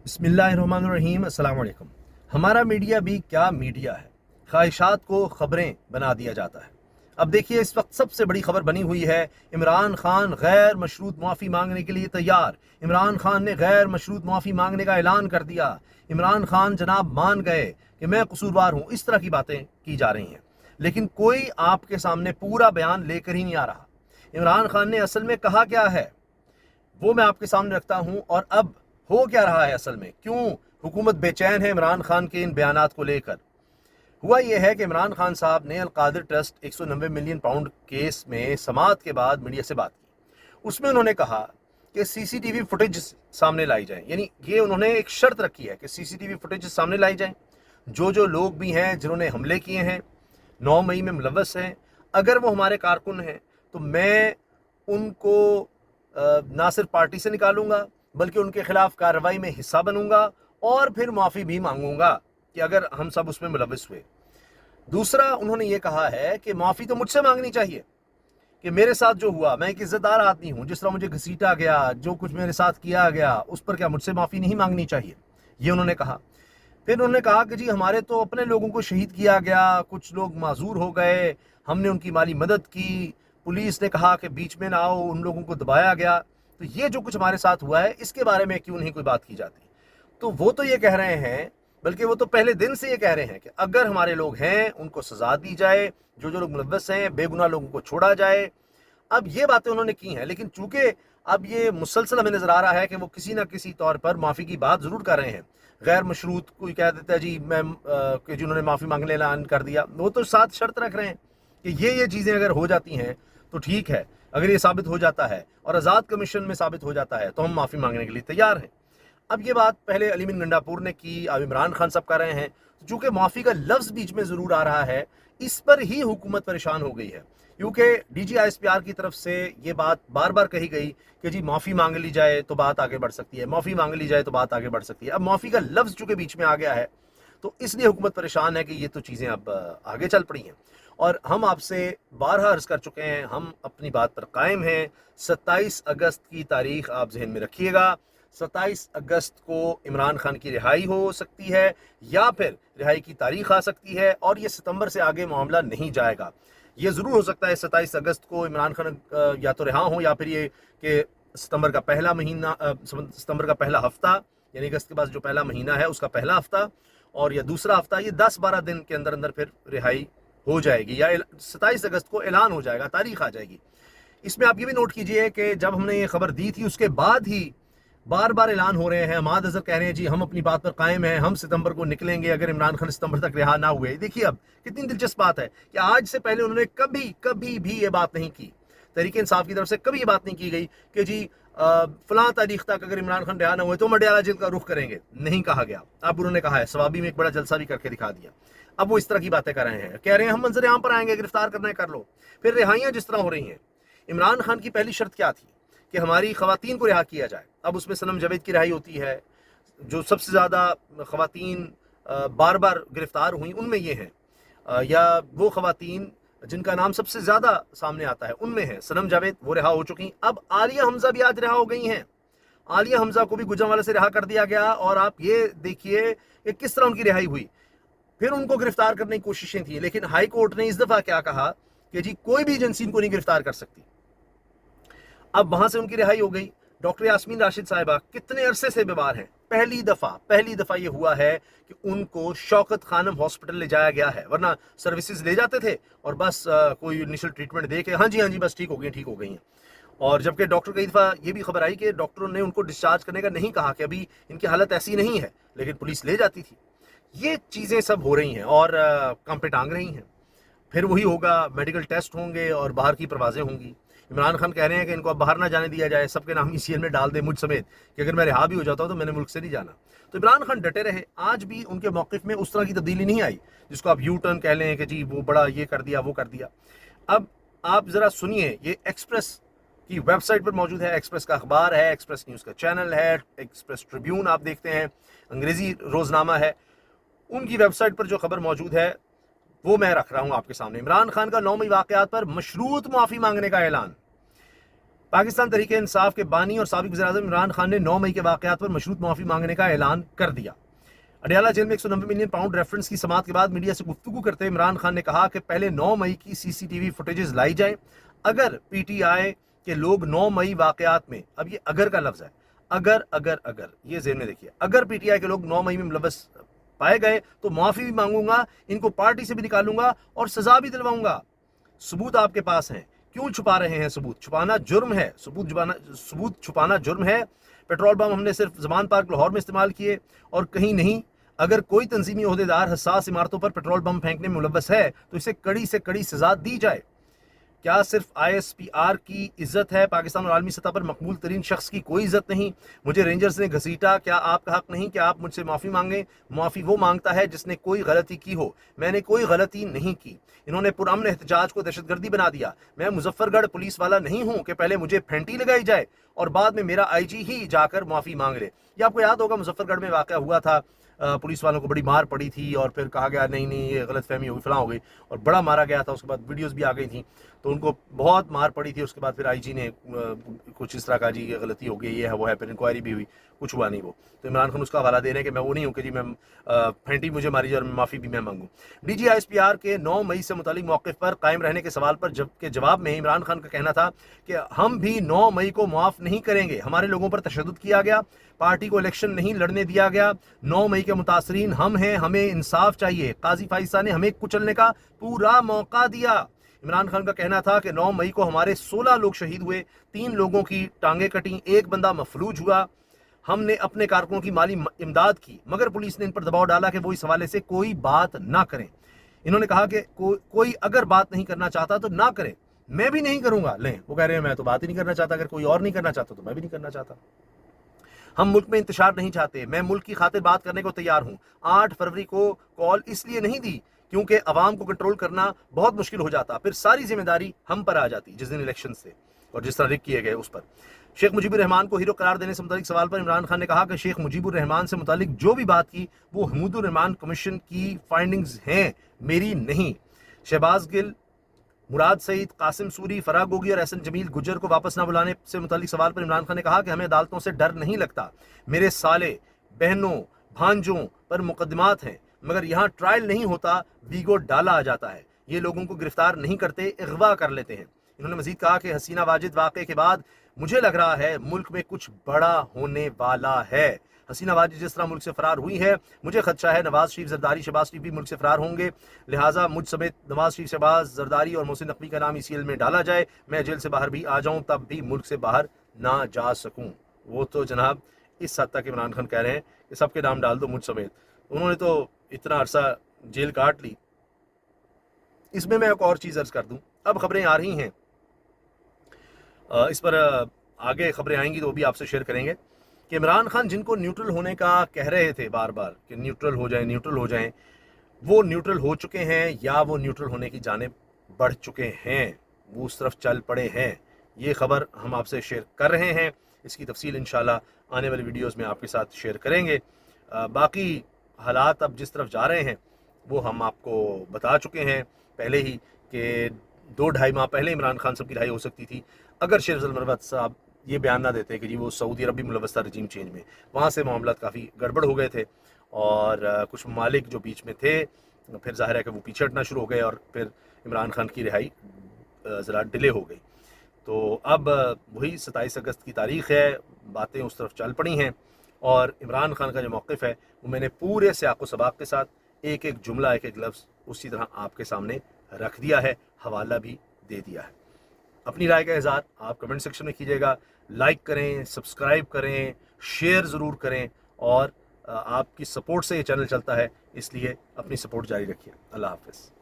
बिस्मिल्लाहिर्रहमानिर्रहीम। अस्सलाम वालेकुम। हमारा मीडिया भी क्या मीडिया है, ख्वाहिशात को खबरें बना दिया जाता है। अब देखिए, इस वक्त सबसे बड़ी खबर बनी हुई है, इमरान खान गैर मशरूत माफ़ी मांगने के लिए तैयार। इमरान खान ने गैर मशरूत माफ़ी मांगने का ऐलान कर दिया। इमरान खान जनाब मान गए कि मैं कसूरवार हूँ। इस तरह की बातें की जा रही हैं, लेकिन कोई आपके सामने पूरा बयान लेकर ही नहीं आ रहा। इमरान खान ने असल में कहा क्या है वो मैं आपके सामने रखता हूं, और अब हो क्या रहा है असल में, क्यों हुकूमत बेचैन है इमरान खान के इन बयानात को लेकर। हुआ यह है कि इमरान खान साहब ने Al-Qadir trust 190 million pound case में समाअत के बाद मीडिया से बात की। उसमें उन्होंने कहा कि सीसीटीवी फुटेज सामने लाई जाए, यानी ये उन्होंने एक शर्त रखी है कि सीसीटीवी फुटेज सामने लाई जाए। जो लोग भी हैं जिन्होंने हमले किए हैं, 9 मई में मुलव्वस हैं, अगर वो हमारे कारकुन हैं तो मैं उनको ना सिर्फ पार्टी से निकालूंगा बल्कि उनके खिलाफ कार्रवाई में हिस्सा बनूंगा और फिर माफ़ी भी मांगूंगा कि अगर हम सब उसमें मुलव्वस हुए। दूसरा, उन्होंने ये कहा है कि माफ़ी तो मुझसे मांगनी चाहिए कि मेरे साथ जो हुआ, मैं एक इज्जतदार आदमी हूं, जिस तरह मुझे घसीटा गया, जो कुछ मेरे साथ किया गया, उस पर क्या मुझसे माफ़ी नहीं मांगनी चाहिए, ये उन्होंने कहा। फिर उन्होंने कहा कि जी हमारे तो अपने लोगों को शहीद किया गया, कुछ लोग माजूर हो गए, हमने उनकी माली मदद की, पुलिस ने कहा कि बीच में ना आओ, उन लोगों को दबाया गया, तो ये जो कुछ हमारे साथ हुआ है इसके बारे में क्यों नहीं कोई बात की जाती। तो वो तो ये कह रहे हैं, बल्कि वो तो पहले दिन से ये कह रहे हैं कि अगर हमारे लोग हैं उनको सजा दी जाए, जो लोग मुलव्वस हैं बेगुनाह लोगों को छोड़ा जाए। अब ये बातें उन्होंने की हैं, लेकिन चूंकि अब ये मुसलसल हमें नजर आ रहा है कि वो किसी ना किसी तौर पर माफ़ी की बात ज़रूर कर रहे हैं। गैर मशरूत कोई कह देता है जी मैं कि जिन्होंने माफ़ी मांगने ऐलान कर दिया, वो तो साथ शर्त रख रहे हैं कि ये चीज़ें अगर हो जाती हैं तो ठीक है, अगर ये साबित हो जाता है और आज़ाद कमीशन में साबित हो जाता है तो हम माफ़ी मांगने के लिए तैयार हैं। अब ये बात पहले अलीमिन गंडापुर ने की, अब इमरान खान साहब कर रहे हैं। चूंकि माफ़ी का लफ्ज़ बीच में ज़रूर आ रहा है, इस पर ही हुकूमत परेशान हो गई है, क्योंकि DGISPR की तरफ से ये बात बार बार कही गई कि जी माफ़ी मांग ली जाए तो बात आगे बढ़ सकती है, माफ़ी मांग ली जाए तो बात आगे बढ़ सकती है। अब माफ़ी का लफ्ज़ चूंकि बीच में आ गया है तो इसलिए हुकूमत परेशान है कि ये तो चीज़ें अब आगे चल पड़ी हैं। और हम आपसे बारहा अर्ज़ कर चुके हैं, हम अपनी बात पर कायम हैं। 27 अगस्त की तारीख आप जहन में रखिएगा। 27 अगस्त को इमरान खान की रिहाई हो सकती है या फिर रिहाई की तारीख आ सकती है, और ये सितंबर से आगे मामला नहीं जाएगा। ये ज़रूर हो सकता है 27 अगस्त को इमरान खान या तो रिहा हो, या फिर ये कि सितंबर का पहला महीना, सितंबर का पहला हफ्ता, यानी अगस्त के बाद जो पहला महीना है उसका पहला हफ्ता और या दूसरा हफ्ता, ये 10-12 दिन के अंदर अंदर फिर रिहाई हो जाएगी, या 27 अगस्त को ऐलान हो जाएगा, तारीख आ जाएगी। इसमें आप ये भी नोट कीजिए कि जब हमने ये खबर दी थी उसके बाद ही बार बार ऐलान हो रहे हैं, हमाद अजहर कह रहे हैं जी हम अपनी बात पर कायम हैं, हम सितंबर को निकलेंगे अगर इमरान खान सितंबर तक रिहा ना हुए। देखिए अब कितनी दिलचस्प बात है कि आज से पहले उन्होंने कभी कभी भी ये बात नहीं की, तहरीक इंसाफ की तरफ से कभी ये बात नहीं की गई कि जी फलां तारीख तक अगर इमरान खान रिहा ना हुए तो मडियाला जेल का रुख करेंगे, नहीं कहा गया। अब उन्होंने कहा है, सवाबी में एक बड़ा जलसा भी करके दिखा दिया। अब वो इस तरह की बातें कर रहे हैं, कह रहे हैं हम मंजर आम पर आएंगे, गिरफ्तार करना है कर लो। फिर रिहाइयां जिस तरह हो रही हैं, इमरान खान की पहली शर्त क्या थी कि हमारी खवातीन को रिहा किया जाए। अब उसमें सनम जावेद की रिहाई होती है, जो सबसे ज़्यादा खवातीन बार बार गिरफ्तार हुई उनमें ये हैं, या वो खवातीन जिनका नाम सबसे ज़्यादा सामने आता है उनमें है सनम जावेद, वो रिहा हो चुकी। अब आलिया हमजा भी आज रिहा हो गई हैं। आलिया हमजा को भी गुजरांवाला से रिहा कर दिया गया, और आप ये देखिए कि किस तरह उनकी रिहाई हुई। फिर उनको गिरफ्तार करने की कोशिशें थी, लेकिन हाई कोर्ट ने इस दफ़ा क्या कहा कि जी कोई भी एजेंसी इनको नहीं गिरफ्तार कर सकती। अब वहां से उनकी रिहाई हो गई। डॉक्टर यास्मीन राशिद साहिबा कितने अरसे से बीमार हैं, पहली दफा ये हुआ है कि उनको शौकत खानम हॉस्पिटल ले जाया गया है, वरना सर्विसेज ले जाते थे और बस कोई इनिशियल ट्रीटमेंट दे के हाँ जी बस ठीक हो गई हैं। और जबकि डॉक्टर कई दफ़ा ये भी खबर आई कि डॉक्टरों ने उनको डिस्चार्ज करने का नहीं कहा कि अभी इनकी हालत ऐसी नहीं है, लेकिन पुलिस ले जाती थी। ये चीज़ें सब हो रही हैं और काम पे टांग रही हैं। फिर वही होगा, मेडिकल टेस्ट होंगे और बाहर की परवाजें होंगी। इमरान खान कह रहे हैं कि इनको अब बाहर ना जाने दिया जाए, सबके नाम ECL में डाल दे मुझ समेत, कि अगर मैं रिहा भी हो जाता हूं तो मैंने मुल्क से नहीं जाना। तो इमरान खान डटे रहे, आज भी उनके मौक़िफ़ में उस तरह की तब्दीली नहीं आई जिसको आप U-टर्न कह लें कि जी वो बड़ा ये कर दिया वो कर दिया। अब आप ज़रा सुनिए, ये एक्सप्रेस की वेबसाइट पर मौजूद है, एक्सप्रेस का अखबार है, एक्सप्रेस न्यूज़ का चैनल है, एक्सप्रेस ट्रिब्यून आप देखते हैं, अंग्रेज़ी रोज़नामा है, उनकी वेबसाइट पर जो खबर मौजूद है वो मैं रख रहा हूं आपके सामने। इमरान खान का 9 मई वाकयात पर मशरूत माफ़ी मांगने का ऐलान। पाकिस्तान तहरीक इंसाफ के बानी और साबिक वज़ीर-ए-आज़म इमरान खान ने 9 मई के वाक़यात पर मशरूत माफ़ी मांगने का ऐलान कर दिया। अडयाला जेल में 190 मिलियन पाउंड रेफरेंस की समाअत के बाद मीडिया से गुफ्तगू करते इमरान खान ने कहा कि पहले 9 मई की CCTV फुटेजेस लाई जाएं। अगर PTI के लोग 9 मई वाक़यात में, अब ये अगर का लफ्ज़ है, अगर ये ज़हन में देखिए, अगर PTI के लोग 9 मई में मुलव्वस पाए गए तो माफ़ी भी मांगूंगा, इनको पार्टी से भी निकालूंगा और सज़ा भी दिलवाऊंगा। सबूत आपके पास हैं, क्यों छुपा रहे हैं? सबूत छुपाना जुर्म है, सबूत छुपाना जुर्म है। पेट्रोल बम हमने सिर्फ ज़मान पार्क लाहौर में इस्तेमाल किए और कहीं नहीं। अगर कोई तंजीमी ओहदेदार हसास इमारतों पर पेट्रोल बम फेंकने में मुलव्वस है तो इसे कड़ी से कड़ी सजा दी जाए। क्या सिर्फ ISPR की इज्जत है? पाकिस्तान और आलमी सतह पर मकबूल तरीन शख्स की कोई इज्जत नहीं। मुझे रेंजर्स ने घसीटा, क्या आपका हक नहीं कि आप मुझसे माफ़ी मांगें? माफ़ी वो मांगता है जिसने कोई गलती की हो। मैंने कोई गलती नहीं की। इन्होंने पुरअमन एहतजाज को दहशतगर्दी बना दिया। मैं मुजफ्फरगढ़ पुलिस वाला नहीं हूँ कि पहले मुझे फेंटी लगाई जाए और बाद में मेरा IG ही जाकर माफ़ी मांग ले। ये आपको याद होगा, मुजफ्फरगढ़ में वाक़या हुआ था, पुलिस वालों को बड़ी मार पड़ी थी और फिर कहा गया नहीं ये गलत फहमी होगी, फलां हो गई, और बड़ा मारा गया था। उसके बाद वीडियोस भी आ गई थी, तो उनको बहुत मार पड़ी थी। उसके बाद फिर IG ने कुछ इस तरह का, जी ये गलती हो गई, ये है वो है, फिर इंक्वायरी भी हुई, कुछ हुआ नहीं वो। तो इमरान खान उसका हवाला दे रहे हैं कि मैं वो नहीं हूँ कि जी मैं फेंटी मुझे मारी जाए और माफ़ी भी मैं मांगूँ। DG ISPR के 9 मई से मुतालिक मौक़िफ़ पर कायम रहने के सवाल पर जवाब में इमरान खान का कहना था कि हम भी 9 मई को माफ़ नहीं करेंगे। हमारे लोगों पर तशद्दुद किया गया, पार्टी को इलेक्शन नहीं लड़ने दिया गया। 9 मई के मुतासरीन हम हैं, हमें इंसाफ चाहिए। काजी फाइज शाह ने हमें कुचलने का पूरा मौका दिया। इमरान खान का कहना था कि 9 मई को हमारे 16 लोग शहीद हुए, 3 लोगों की टांगें कटी, 1 बंदा मफलूज हुआ। हमने अपने कारकुनों की माली इमदाद की, मगर पुलिस ने इन पर दबाव डाला कि वो इस हवाले से कोई बात ना करें। इन्होंने कहा कि कोई अगर बात नहीं करना चाहता तो ना करे, मैं भी नहीं करूंगा। लें, वो कह रहे हैं मैं तो बात ही नहीं करना चाहता, अगर कोई और नहीं करना चाहता तो मैं भी नहीं करना चाहता। हम मुल्क में इंतशार नहीं चाहते, मैं मुल्क की खातिर बात करने को तैयार हूँ। 8 फरवरी को कॉल इसलिए नहीं दी क्योंकि अवाम को कंट्रोल करना बहुत मुश्किल हो जाता, फिर सारी जिम्मेदारी हम पर आ जाती जिस दिन इलेक्शन से, और जिस तरह रिक किए गए उस पर। शेख मुजीबुर रहमान को हीरो करार देने से मुतालिक सवाल पर इमरान खान ने कहा कि शेख मुजीबुर रहमान से मुतालिक जो भी बात की वो हमीदुर रहमान कमीशन की फाइंडिंग्स हैं, मेरी नहीं। शहबाज गिल, मुराद सईद, कासिम सूरी, फराह गोगी और एहसन जमील गुज्जर को वापस ना बुलाने से मुतालिक सवाल पर इमरान खान ने कहा कि हमें अदालतों से डर नहीं लगता। मेरे साले, बहनों, भांजों पर मुकदमात हैं, मगर यहाँ ट्रायल नहीं होता, वीगो डाला आ जाता है। ये लोगों को गिरफ्तार नहीं करते, अगवा कर लेते हैं। इन्होंने मजीद कहा कि हसीना वाजिद वाक़े के बाद मुझे लग रहा है मुल्क में कुछ बड़ा होने वाला है। हसीना वाजिद जिस तरह मुल्क से फरार हुई है, मुझे खदशा है नवाज शरीफ, जरदारी, शहबाज शरीफ भी मुल्क से फरार होंगे। लिहाजा मुझ समेत नवाज शरीफ, शहबाज, जरदारी और मोहसिन नकवी का नाम ECL में डाला जाए। मैं जेल से बाहर भी आ जाऊं तब भी मुल्क से बाहर ना जा सकूं। वो तो जनाब इस हद तक इमरान खान कह रहे हैं कि सबके नाम डाल दो मुझ समेत। उन्होंने तो इतना अरसा जेल काट ली। इसमें मैं एक और चीज़ अर्ज कर दूं, अब खबरें आ रही हैं, इस पर आगे खबरें आएंगी तो वो भी आपसे शेयर करेंगे कि इमरान खान जिनको न्यूट्रल होने का कह रहे थे बार बार कि न्यूट्रल हो जाएं, वो न्यूट्रल हो चुके हैं या वो न्यूट्रल होने की जानिब बढ़ चुके हैं, वो उस तरफ चल पड़े हैं। ये खबर हम आपसे शेयर कर रहे हैं। इसकी तफसील इंशाल्लाह आने वाली वीडियोस में आपके साथ शेयर करेंगे। बाकी हालात अब जिस तरफ जा रहे हैं वो हम आपको बता चुके हैं पहले ही कि 2-2.5 माह पहले इमरान खान साहब की रिहाई हो सकती थी अगर शेर अफजल मरवत साहब ये बयान ना देते कि जी वो सऊदी अरब भी मुलव्वस था रजीम चेंज में। वहाँ से मामला काफ़ी गड़बड़ हो गए थे और कुछ ममालिक जो बीच में थे, फिर जाहिर है कि वो पीछे हटना शुरू हो गए और फिर इमरान खान की रिहाई ज़रा डिले हो गई। तो अब वही 27 अगस्त की तारीख़ है, बातें उस तरफ चल पड़ी हैं और इमरान खान का जो मौक़िफ़ है वो मैंने पूरे सियाक़ो सबाक़ के साथ एक एक जुमला, एक एक लफ्ज़ उसी तरह आपके सामने रख दिया है, हवाला भी दे दिया है। अपनी राय का इज़हार आप कमेंट सेक्शन में कीजिएगा, लाइक करें, सब्सक्राइब करें, शेयर ज़रूर करें और आपकी सपोर्ट से ये चैनल चलता है, इसलिए अपनी सपोर्ट जारी रखिए। अल्लाह हाफ़िज़।